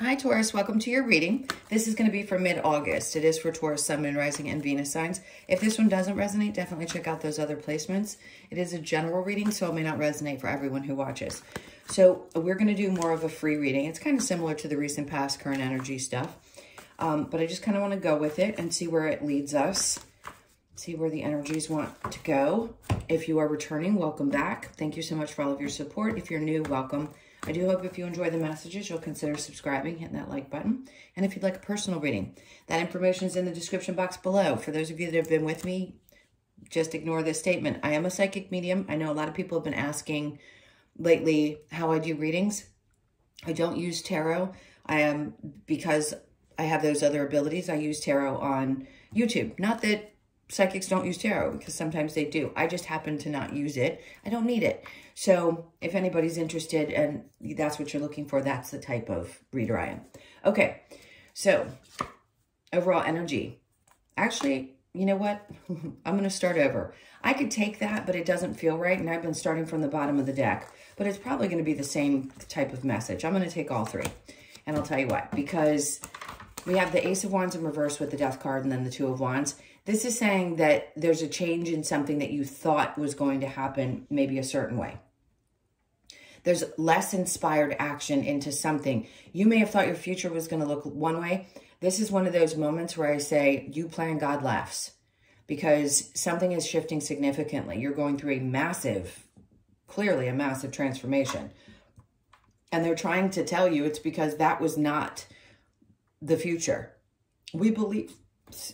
Hi, Taurus. Welcome to your reading. This is going to be for mid-August. It is for Taurus, Sun, Moon, Rising, and Venus signs. If this one doesn't resonate, definitely check out those other placements. It is a general reading, so it may not resonate for everyone who watches. So we're going to do more of a free reading. It's kind of similar to the recent past current energy stuff. But I just kind of want to go with it and see where it leads us. See where the energies want to go. If you are returning, welcome back. Thank you so much for all of your support. If you're new, welcome. I do hope if you enjoy the messages, you'll consider subscribing, hitting that like button. And if you'd like a personal reading, that information is in the description box below. For those of you that have been with me, just ignore this statement. I am a psychic medium. I know a lot of people have been asking lately how I do readings. I don't use tarot. Because I have those other abilities, I use tarot on YouTube. Not that psychics don't use tarot, because sometimes they do. I just happen to not use it. I don't need it. So if anybody's interested and that's what you're looking for, that's the type of reader I am. Okay, so overall energy. Actually, you know what? I'm going to start over. I could take that, but it doesn't feel right, and I've been starting from the bottom of the deck. But it's probably going to be the same type of message. I'm going to take all three, and I'll tell you why. Because we have the Ace of Wands in reverse with the Death card and then the Two of Wands. This is saying that there's a change in something that you thought was going to happen maybe a certain way. There's less inspired action into something. You may have thought your future was going to look one way. This is one of those moments where I say, you plan, God laughs. Because something is shifting significantly. You're going through a massive, clearly a massive transformation. And they're trying to tell you it's because that was not the future. We believe...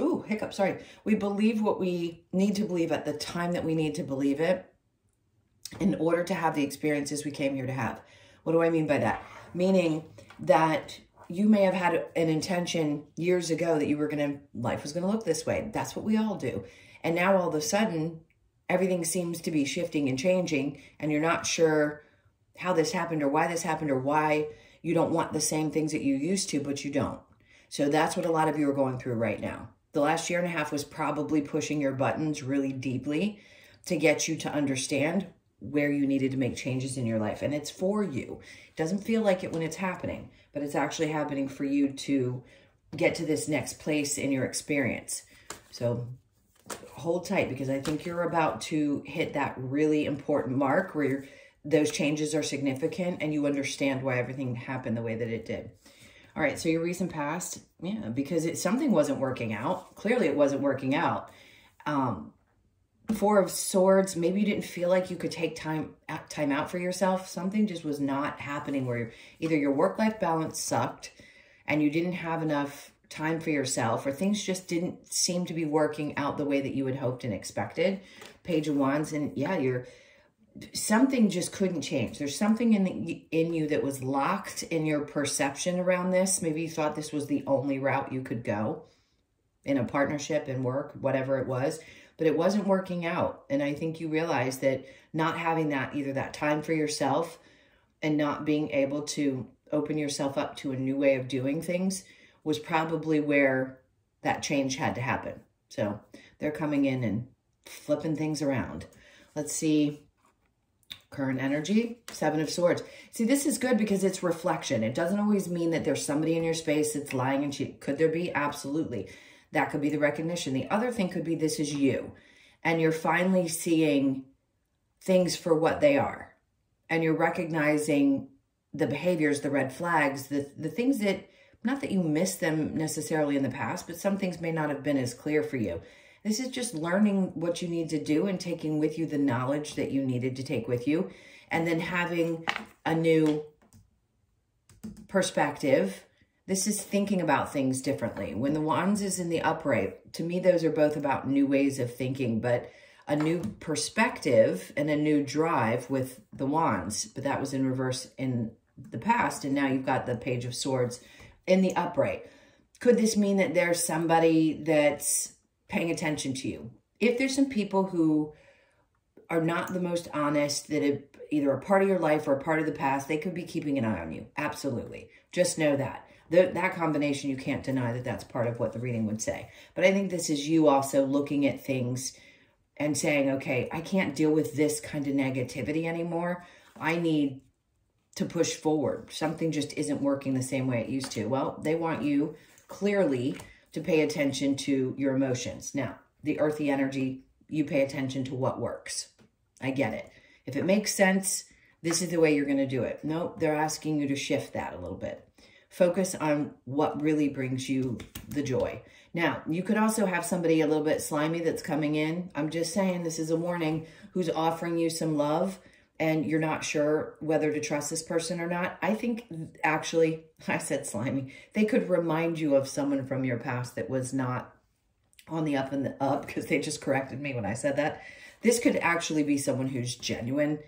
Ooh, hiccup, sorry. We believe what we need to believe at the time that we need to believe it in order to have the experiences we came here to have. What do I mean by that? Meaning that you may have had an intention years ago that life was going to look this way. That's what we all do. And now all of a sudden, everything seems to be shifting and changing, and you're not sure how this happened or why you don't want the same things that you used to, but you don't. So that's what a lot of you are going through right now. The last year and a half was probably pushing your buttons really deeply to get you to understand where you needed to make changes in your life. And it's for you. It doesn't feel like it when it's happening, but it's actually happening for you to get to this next place in your experience. So hold tight, because I think you're about to hit that really important mark where those changes are significant and you understand why everything happened the way that it did. All right, so your recent past, yeah, because something wasn't working out. Clearly it wasn't working out. Four of Swords, maybe you didn't feel like you could take time out for yourself. Something just was not happening where either your work-life balance sucked and you didn't have enough time for yourself, or things just didn't seem to be working out the way that you had hoped and expected. Page of Wands, and yeah, something just couldn't change. There's something in you that was locked in your perception around this. Maybe you thought this was the only route you could go in a partnership, in work, whatever it was, but it wasn't working out. And I think you realized that not having either that time for yourself and not being able to open yourself up to a new way of doing things was probably where that change had to happen. So they're coming in and flipping things around. Let's see. Current energy, Seven of Swords. See, this is good because it's reflection. It doesn't always mean that there's somebody in your space that's lying and cheating. Could there be? Absolutely. That could be the recognition. The other thing could be this is you. And you're finally seeing things for what they are. And you're recognizing the behaviors, the red flags, the things that, not that you missed them necessarily in the past, but some things may not have been as clear for you. This is just learning what you need to do and taking with you the knowledge that you needed to take with you, and then having a new perspective. This is thinking about things differently. When the Wands is in the upright, to me, those are both about new ways of thinking, but a new perspective and a new drive with the Wands. But that was in reverse in the past, and now you've got the Page of Swords in the upright. Could this mean that there's somebody that's paying attention to you? If there's some people who are not the most honest, that are either a part of your life or a part of the past, they could be keeping an eye on you. Absolutely. Just know that. That combination, you can't deny that that's part of what the reading would say. But I think this is you also looking at things and saying, okay, I can't deal with this kind of negativity anymore. I need to push forward. Something just isn't working the same way it used to. Well, they want you clearly to pay attention to your emotions. Now, the earthy energy, you pay attention to what works. I get it. If it makes sense, this is the way you're going to do it. Nope, they're asking you to shift that a little bit. Focus on what really brings you the joy. Now, you could also have somebody a little bit slimy that's coming in. I'm just saying, this is a warning, who's offering you some love and you're not sure whether to trust this person or not. I think actually, I said slimy, they could remind you of someone from your past that was not on the up and the up, because they just corrected me when I said that. This could actually be someone who's genuine.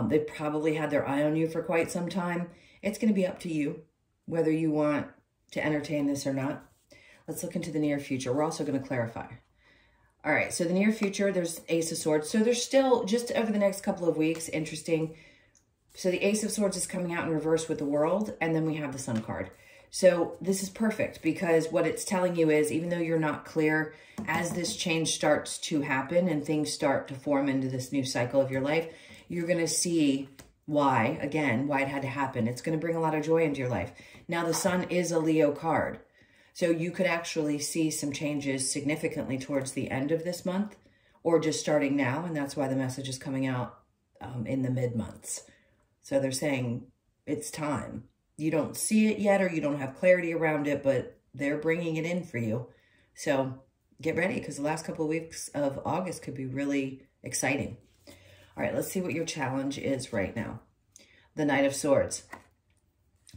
They probably had their eye on you for quite some time. It's going to be up to you whether you want to entertain this or not. Let's look into the near future. We're also going to clarify. All right, so the near future, there's Ace of Swords. So there's still, just over the next couple of weeks, interesting. So the Ace of Swords is coming out in reverse with the World, and then we have the Sun card. So this is perfect, because what it's telling you is, even though you're not clear, as this change starts to happen and things start to form into this new cycle of your life, you're going to see why, again, why it had to happen. It's going to bring a lot of joy into your life. Now, the Sun is a Leo card. So you could actually see some changes significantly towards the end of this month, or just starting now. And that's why the message is coming out in the mid-months. So they're saying it's time. You don't see it yet, or you don't have clarity around it, but they're bringing it in for you. So get ready, because the last couple of weeks of August could be really exciting. All right, let's see what your challenge is right now. The Knight of Swords.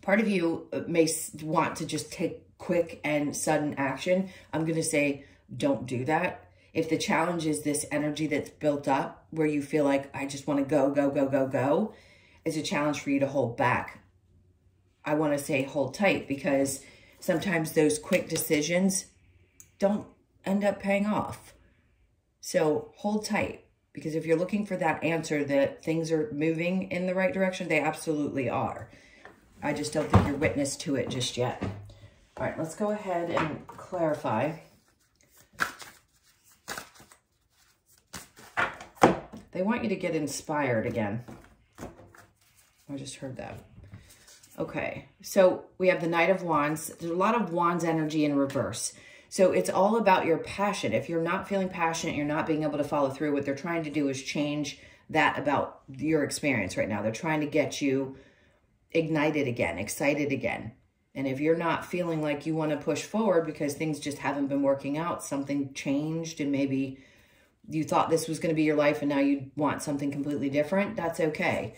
Part of you may want to just take quick and sudden action. I'm going to say, don't do that. If the challenge is this energy that's built up where you feel like, I just want to go, go, go, go, go, it's a challenge for you to hold back. I want to say hold tight, because sometimes those quick decisions don't end up paying off. So hold tight, because if you're looking for that answer that things are moving in the right direction, they absolutely are. I just don't think you're witness to it just yet. All right, let's go ahead and clarify. They want you to get inspired again. I just heard that. Okay, so we have the Knight of Wands. There's a lot of Wands energy in reverse. So it's all about your passion. If you're not feeling passionate, you're not being able to follow through, what they're trying to do is change that about your experience right now. They're trying to get you ignited again, excited again. And if you're not feeling like you want to push forward because things just haven't been working out, something changed, and maybe you thought this was going to be your life and now you want something completely different, that's okay.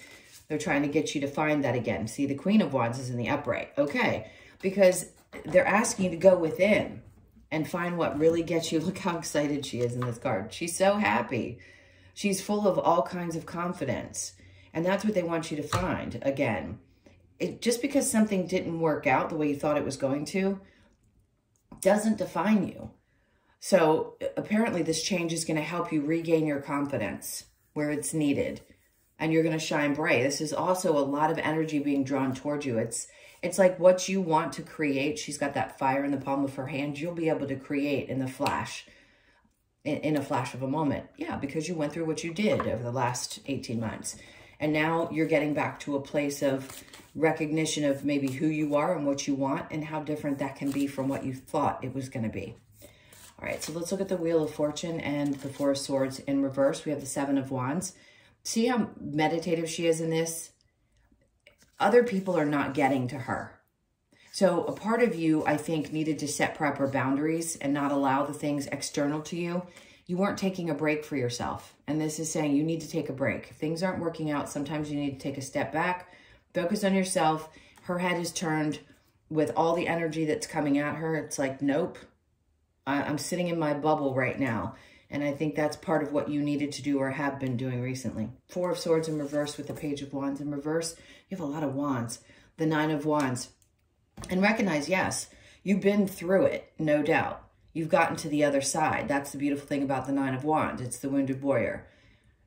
They're trying to get you to find that again. See, the Queen of Wands is in the upright. Okay, because they're asking you to go within and find what really gets you. Look how excited she is in this card. She's so happy. She's full of all kinds of confidence. And that's what they want you to find again. Just because something didn't work out the way you thought it was going to, doesn't define you. So apparently this change is going to help you regain your confidence where it's needed. And you're going to shine bright. This is also a lot of energy being drawn towards you. It's like what you want to create. She's got that fire in the palm of her hand. You'll be able to create in the flash, in a flash of a moment. Yeah, because you went through what you did over the last 18 months. And now you're getting back to a place of recognition of maybe who you are and what you want and how different that can be from what you thought it was going to be. All right, so let's look at the Wheel of Fortune and the Four of Swords in reverse. We have the Seven of Wands. See how meditative she is in this? Other people are not getting to her. So a part of you, I think, needed to set proper boundaries and not allow the things external to you. You weren't taking a break for yourself. And this is saying you need to take a break. If things aren't working out, sometimes you need to take a step back, focus on yourself. Her head is turned with all the energy that's coming at her. It's like, nope, I'm sitting in my bubble right now. And I think that's part of what you needed to do or have been doing recently. Four of Swords in reverse with the Page of Wands in reverse. You have a lot of wands. The Nine of Wands. And recognize, yes, you've been through it, no doubt. You've gotten to the other side. That's the beautiful thing about the Nine of Wands. It's the wounded warrior.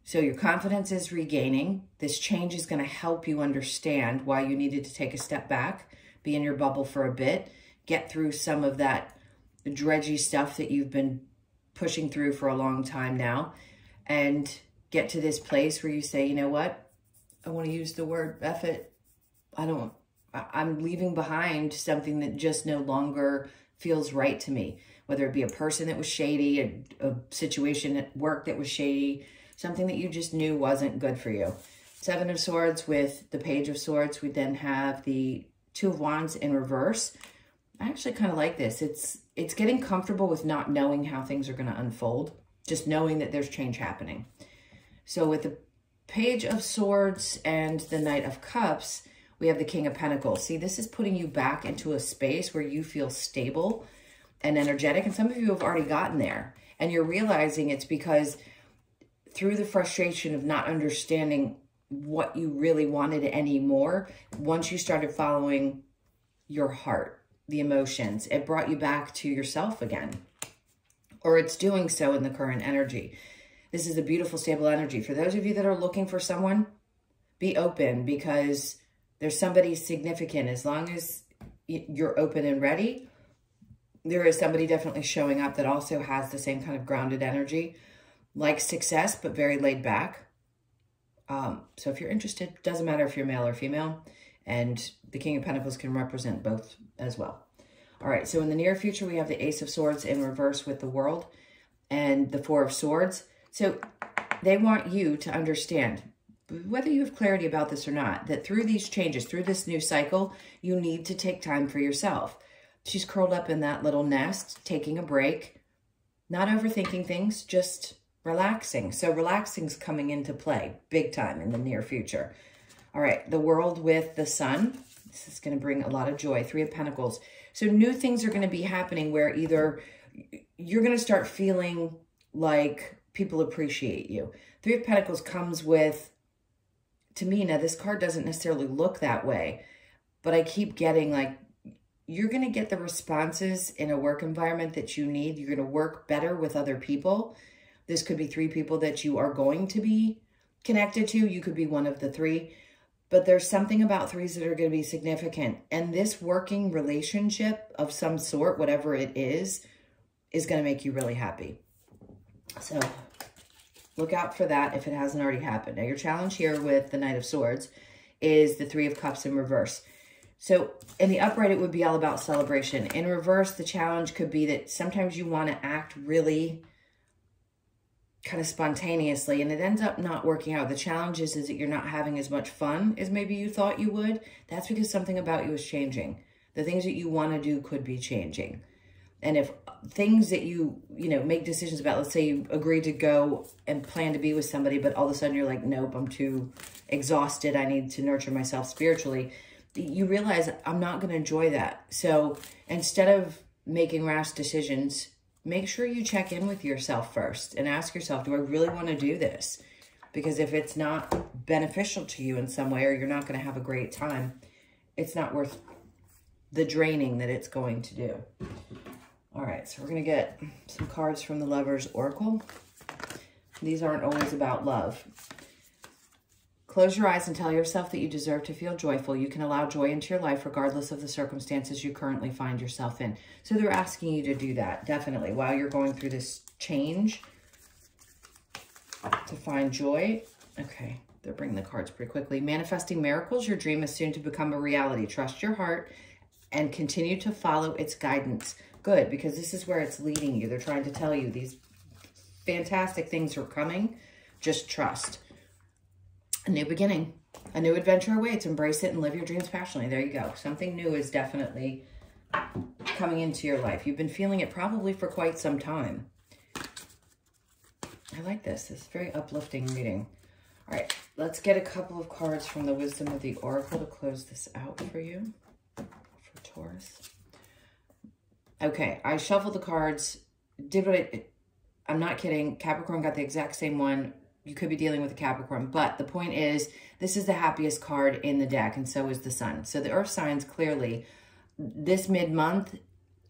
So your confidence is regaining. This change is going to help you understand why you needed to take a step back, be in your bubble for a bit, get through some of that dredgy stuff that you've been pushing through for a long time now, and get to this place where you say, you know what? I want to use the word F it. I'm leaving behind something that just no longer feels right to me, whether it be a person that was shady, a situation at work that was shady, something that you just knew wasn't good for you. Seven of Swords with the Page of Swords. We then have the Two of Wands in reverse. I actually kind of like this. It's getting comfortable with not knowing how things are going to unfold, just knowing that there's change happening. So with the Page of Swords and the Knight of Cups, we have the King of Pentacles. See, this is putting you back into a space where you feel stable and energetic. And some of you have already gotten there. And you're realizing it's because through the frustration of not understanding what you really wanted anymore, once you started following your heart, the emotions, it brought you back to yourself again. Or it's doing so in the current energy. This is a beautiful, stable energy. For those of you that are looking for someone, be open, because there's somebody significant. As long as you're open and ready, there is somebody definitely showing up that also has the same kind of grounded energy, like success, but very laid back. So if you're interested, doesn't matter if you're male or female, and the King of Pentacles can represent both as well. All right, so in the near future, we have the Ace of Swords in reverse with the World and the Four of Swords. So they want you to understand, whether you have clarity about this or not, that through these changes, through this new cycle, you need to take time for yourself. She's curled up in that little nest, taking a break, not overthinking things, just relaxing. So relaxing's coming into play big time in the near future. All right, the World with the Sun. This is going to bring a lot of joy. Three of Pentacles. So new things are going to be happening where either you're going to start feeling like people appreciate you. Three of Pentacles comes with, to me, now this card doesn't necessarily look that way, but I keep getting like, you're going to get the responses in a work environment that you need. You're going to work better with other people. This could be three people that you are going to be connected to. You could be one of the three. But there's something about threes that are going to be significant. And this working relationship of some sort, whatever it is going to make you really happy. So look out for that if it hasn't already happened. Now, your challenge here with the Knight of Swords is the Three of Cups in reverse. So in the upright, it would be all about celebration. In reverse, the challenge could be that sometimes you want to act really kind of spontaneously, and it ends up not working out. The challenge is that you're not having as much fun as maybe you thought you would. That's because something about you is changing. The things that you want to do could be changing. And if things that you make decisions about, let's say you agree to go and plan to be with somebody, but all of a sudden you're like, nope, I'm too exhausted. I need to nurture myself spiritually. You realize I'm not going to enjoy that. So instead of making rash decisions, make sure you check in with yourself first and ask yourself, do I really want to do this? Because if it's not beneficial to you in some way, or you're not going to have a great time, it's not worth the draining that it's going to do. All right, so we're going to get some cards from the Lover's Oracle. These aren't always about love. Close your eyes and tell yourself that you deserve to feel joyful. You can allow joy into your life regardless of the circumstances you currently find yourself in. So they're asking you to do that, definitely, while you're going through this change to find joy. Okay, they're bringing the cards pretty quickly. Manifesting miracles. Your dream is soon to become a reality. Trust your heart and continue to follow its guidance. Good, because this is where it's leading you. They're trying to tell you these fantastic things are coming. Just trust. A new beginning, a new adventure awaits. Embrace it and live your dreams passionately. There you go. Something new is definitely coming into your life. You've been feeling it probably for quite some time. I like this. This is very uplifting reading. All right, let's get a couple of cards from the Wisdom of the Oracle to close this out for you, for Taurus. Okay, I shuffled the cards, did what I'm not kidding. Capricorn got the exact same one. You could be dealing with a Capricorn, but the point is, this is the happiest card in the deck, and so is the Sun. So the Earth signs, clearly, this mid-month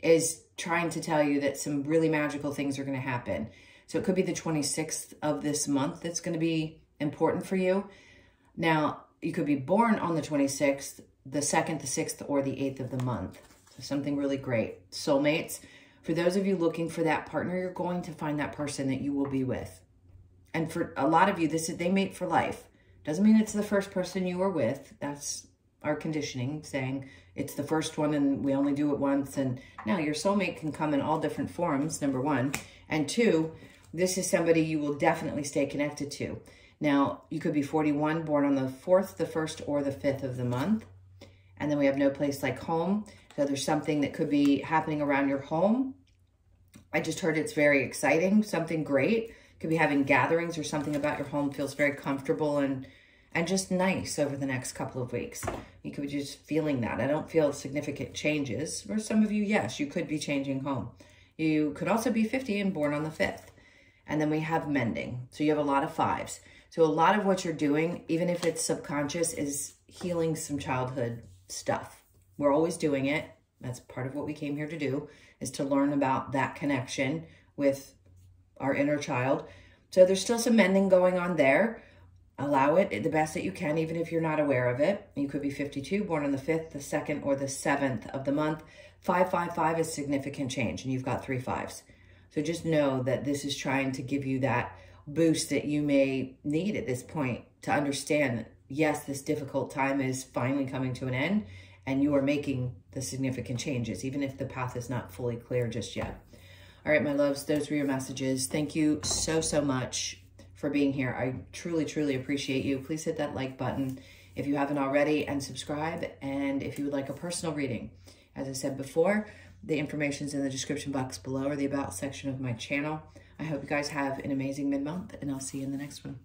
is trying to tell you that some really magical things are going to happen. So it could be the 26th of this month that's going to be important for you. Now, you could be born on the 26th, the 2nd, the 6th, or the 8th of the month. So something really great. Soulmates. For those of you looking for that partner, you're going to find that person that you will be with. And for a lot of you, they mate for life. Doesn't mean it's the first person you were with. That's our conditioning saying it's the first one and we only do it once. And now your soulmate can come in all different forms, number one. And two, this is somebody you will definitely stay connected to. Now, you could be 41, born on the 4th, the 1st, or the 5th of the month. And then we have no place like home. So there's something that could be happening around your home. I just heard it's very exciting, something great. Could be having gatherings or something about your home feels very comfortable and just nice over the next couple of weeks. You could be just feeling that. I don't feel significant changes. For some of you, yes, you could be changing home. You could also be 50 and born on the 5th. And then we have mending. So you have a lot of 5s. So a lot of what you're doing, even if it's subconscious, is healing some childhood stuff. We're always doing it. That's part of what we came here to do, is to learn about that connection with our inner child. So there's still some mending going on there. Allow it the best that you can, even if you're not aware of it. You could be 52, born on the 5th, the 2nd, or the 7th of the month. 555 is significant change, and you've got 3 5s. So just know that this is trying to give you that boost that you may need at this point to understand that, yes, this difficult time is finally coming to an end, and you are making the significant changes, even if the path is not fully clear just yet. All right, my loves, those were your messages. Thank you so, so much for being here. I truly, truly appreciate you. Please hit that like button if you haven't already, and subscribe. And if you would like a personal reading, as I said before, the information's in the description box below, or the About section of my channel. I hope you guys have an amazing mid-month, and I'll see you in the next one.